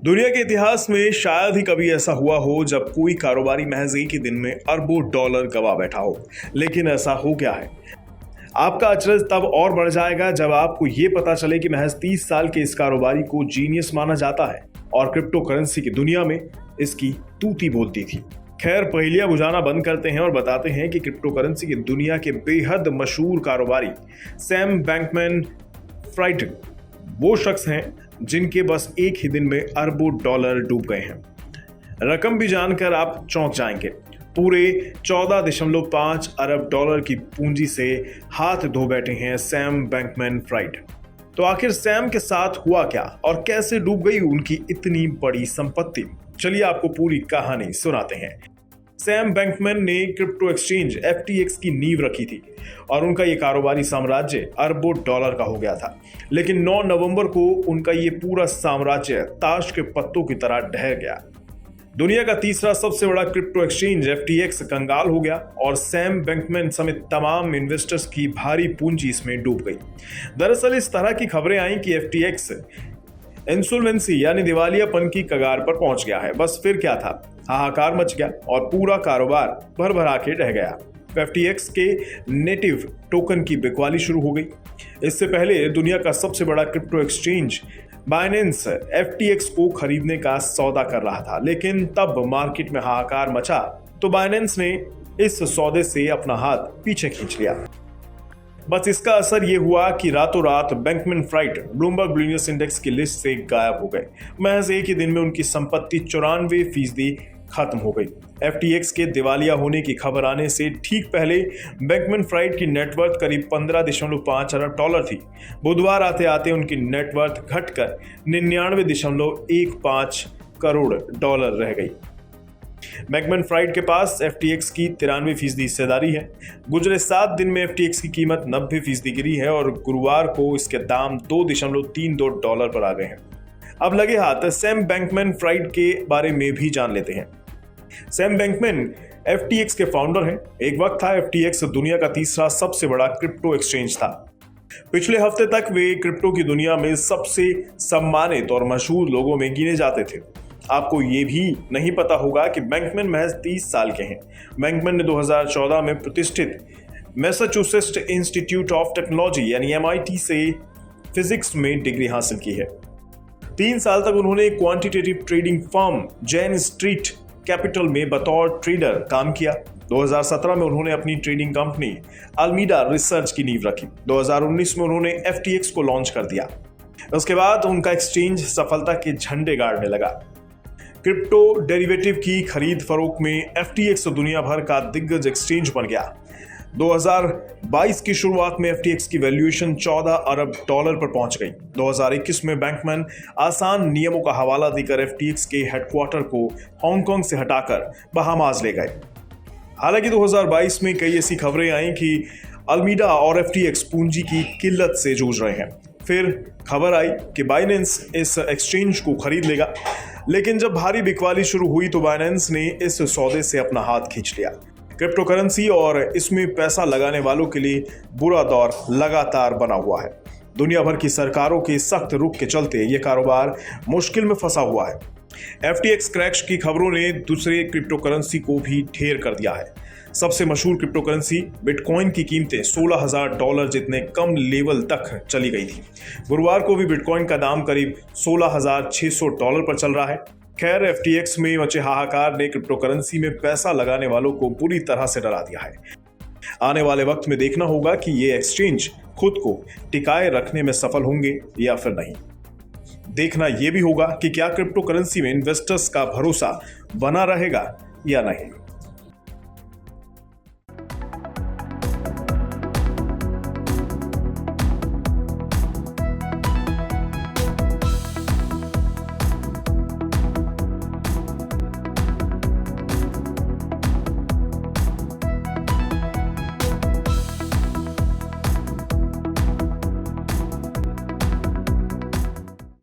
दुनिया के इतिहास में शायद ही कभी ऐसा हुआ हो जब कोई कारोबारी महज एक ही दिन में अरबों डॉलर गवा बैठा हो। लेकिन ऐसा हो गया है। आपका अचरज तब और बढ़ जाएगा जब आपको ये पता चले कि महज 30 साल के इस कारोबारी को जीनियस माना जाता है और क्रिप्टो करेंसी की दुनिया में इसकी तूती बोलती थी। खैर, पहेलियां बुझाना बंद करते हैं और बताते हैं कि क्रिप्टो करेंसी की दुनिया के बेहद मशहूर कारोबारी सैम बैंकमैन-फ्राइड वो शख्स हैं जिनके बस एक ही दिन में अरबों डॉलर डूब गए हैं। रकम भी जानकर आप चौंक जाएंगे। पूरे 14.5 अरब डॉलर की पूंजी से हाथ धो बैठे हैं सैम बैंकमैन-फ्राइड। तो आखिर सैम के साथ हुआ क्या और कैसे डूब गई उनकी इतनी बड़ी संपत्ति? चलिए आपको पूरी कहानी सुनाते हैं। सैम बैंकमैन ने क्रिप्टो एक्सचेंज FTX की नींव रखी थी और उनका ये कारोबारी साम्राज्य अरबों डॉलर का हो गया था। लेकिन 9 नवंबर को उनका ये पूरा साम्राज्य ताश के पत्तों की तरह ढह गया। दुनिया का तीसरा सबसे बड़ा क्रिप्टो एक्सचेंज FTX कंगाल हो गया और सैम बैंकमैन समेत तमाम इन्वेस्टर्स की भारी पूंजी इसमें डूब गई। दरअसल इस तरह की खबरें आई कि FTX इंसॉल्वेंसी यानी दिवालियापन की कगार पर पहुंच गया है। बस फिर क्या था, हाहाकार मच गया और पूरा कारोबार भरभरा के रह गया। FTX के नेटिव टोकन की बिकवाली शुरू हो गई। इससे पहले दुनिया का सबसे बड़ा क्रिप्टो एक्सचेंज बाइनेंस FTX को खरीदने का सौदा कर रहा था, लेकिन तब मार्केट में हाहाकार मचा तो बाइनेंस ने इस सौदे से अपना हाथ पीछे खींच लिया। बस इसका असर ये हुआ कि रातों रात बैंकमैन-फ्राइड ब्लूमबर्ग बिलियनियर्स इंडेक्स की लिस्ट से गायब हो गए। महज एक ही दिन में उनकी संपत्ति 94% खत्म हो गई। FTX के दिवालिया होने की खबर आने से ठीक पहले बैंकमैन-फ्राइड की नेटवर्थ करीब 15.5 अरब डॉलर थी। बुधवार आते आते उनकी नेटवर्थ घटकर 99.15 करोड़ डॉलर रह गई। बैंकमैन-फ्राइड के पास FTX की 93% हिस्सेदारी है। गुजरे 7 दिन में FTX की कीमत 90% गिरी है और गुरुवार को इसके दाम 2.32 डॉलर पर आ गए हैं। अब लगे हाथ सैम बैंकमैन-फ्राइड के बारे में भी जान लेते हैं। सैम बैंकमैन FTX के फाउंडर हैं। एक वक्त था FTX दुनिया का तीसरा सबसे बड़ा क्रिप्टो एक्सचेंज था। पिछले हफ्ते तक वे क्रिप्टो की दुनिया में सबसे सम्मानित और मशहूर लोगों में गिने जाते थे। आपको ये भी नहीं पता होगा कि बैंकमैन महज 30 साल के हैं। बैंकमैन ने 2014 में प्रतिष्ठित मैसाचुसेट्स इंस्टीट्यूट ऑफ टेक्नोलॉजी यानी MIT से फिजिक्स में डिग्री हासिल की है। 3 साल तक उन्होंने quantitative trading firm Jain street capital में बतौर ट्रेडर काम किया। 2017 में उन्होंने अपनी ट्रेडिंग कंपनी अल्मीडा रिसर्च की नींव रखी। 2019 में उन्होंने FTX को लॉन्च कर दिया। उसके बाद उनका एक्सचेंज सफलता के झंडे गाड़ने लगा। क्रिप्टो डेरिवेटिव की खरीद फरोख्त में FTX दुनिया भर का दिग्गज एक्सचेंज बन गया। 2022 की शुरुआत में FTX की वैल्यूएशन 14 अरब डॉलर पर पहुंच गई। 2021 में बैंकमैन आसान नियमों का हवाला देकर FTX के हेडक्वार्टर को हांगकांग से हटाकर बहामास ले गए। हालांकि 2022 में कई ऐसी खबरें आई कि अल्मीडा और FTX पूंजी की किल्लत से जूझ रहे हैं। फिर खबर आई कि बाइनेंस इस एक्सचेंज को खरीद लेगा, लेकिन जब भारी बिकवाली शुरू हुई तो बाइनेंस ने इस सौदे से अपना हाथ खींच लिया। क्रिप्टो करेंसी और इसमें पैसा लगाने वालों के लिए बुरा दौर लगातार बना हुआ है। दुनिया भर की सरकारों के सख्त रुख के चलते ये कारोबार मुश्किल में फंसा हुआ है। FTX क्रैश की खबरों ने दूसरे क्रिप्टो करेंसी को भी ढेर कर दिया है। सबसे मशहूर क्रिप्टो करेंसी बिटकॉइन की कीमतें 16,000 डॉलर जितने कम लेवल तक चली गई थी। गुरुवार को भी बिटकॉइन का दाम करीब 16,600 डॉलर पर चल रहा है। खैर, FTX में मचे हाहाकार ने क्रिप्टो करेंसी में पैसा लगाने वालों को बुरी तरह से डरा दिया है। आने वाले वक्त में देखना होगा कि ये एक्सचेंज खुद को टिकाए रखने में सफल होंगे या फिर नहीं। देखना यह भी होगा कि क्या क्रिप्टो करेंसी में इन्वेस्टर्स का भरोसा बना रहेगा या नहीं।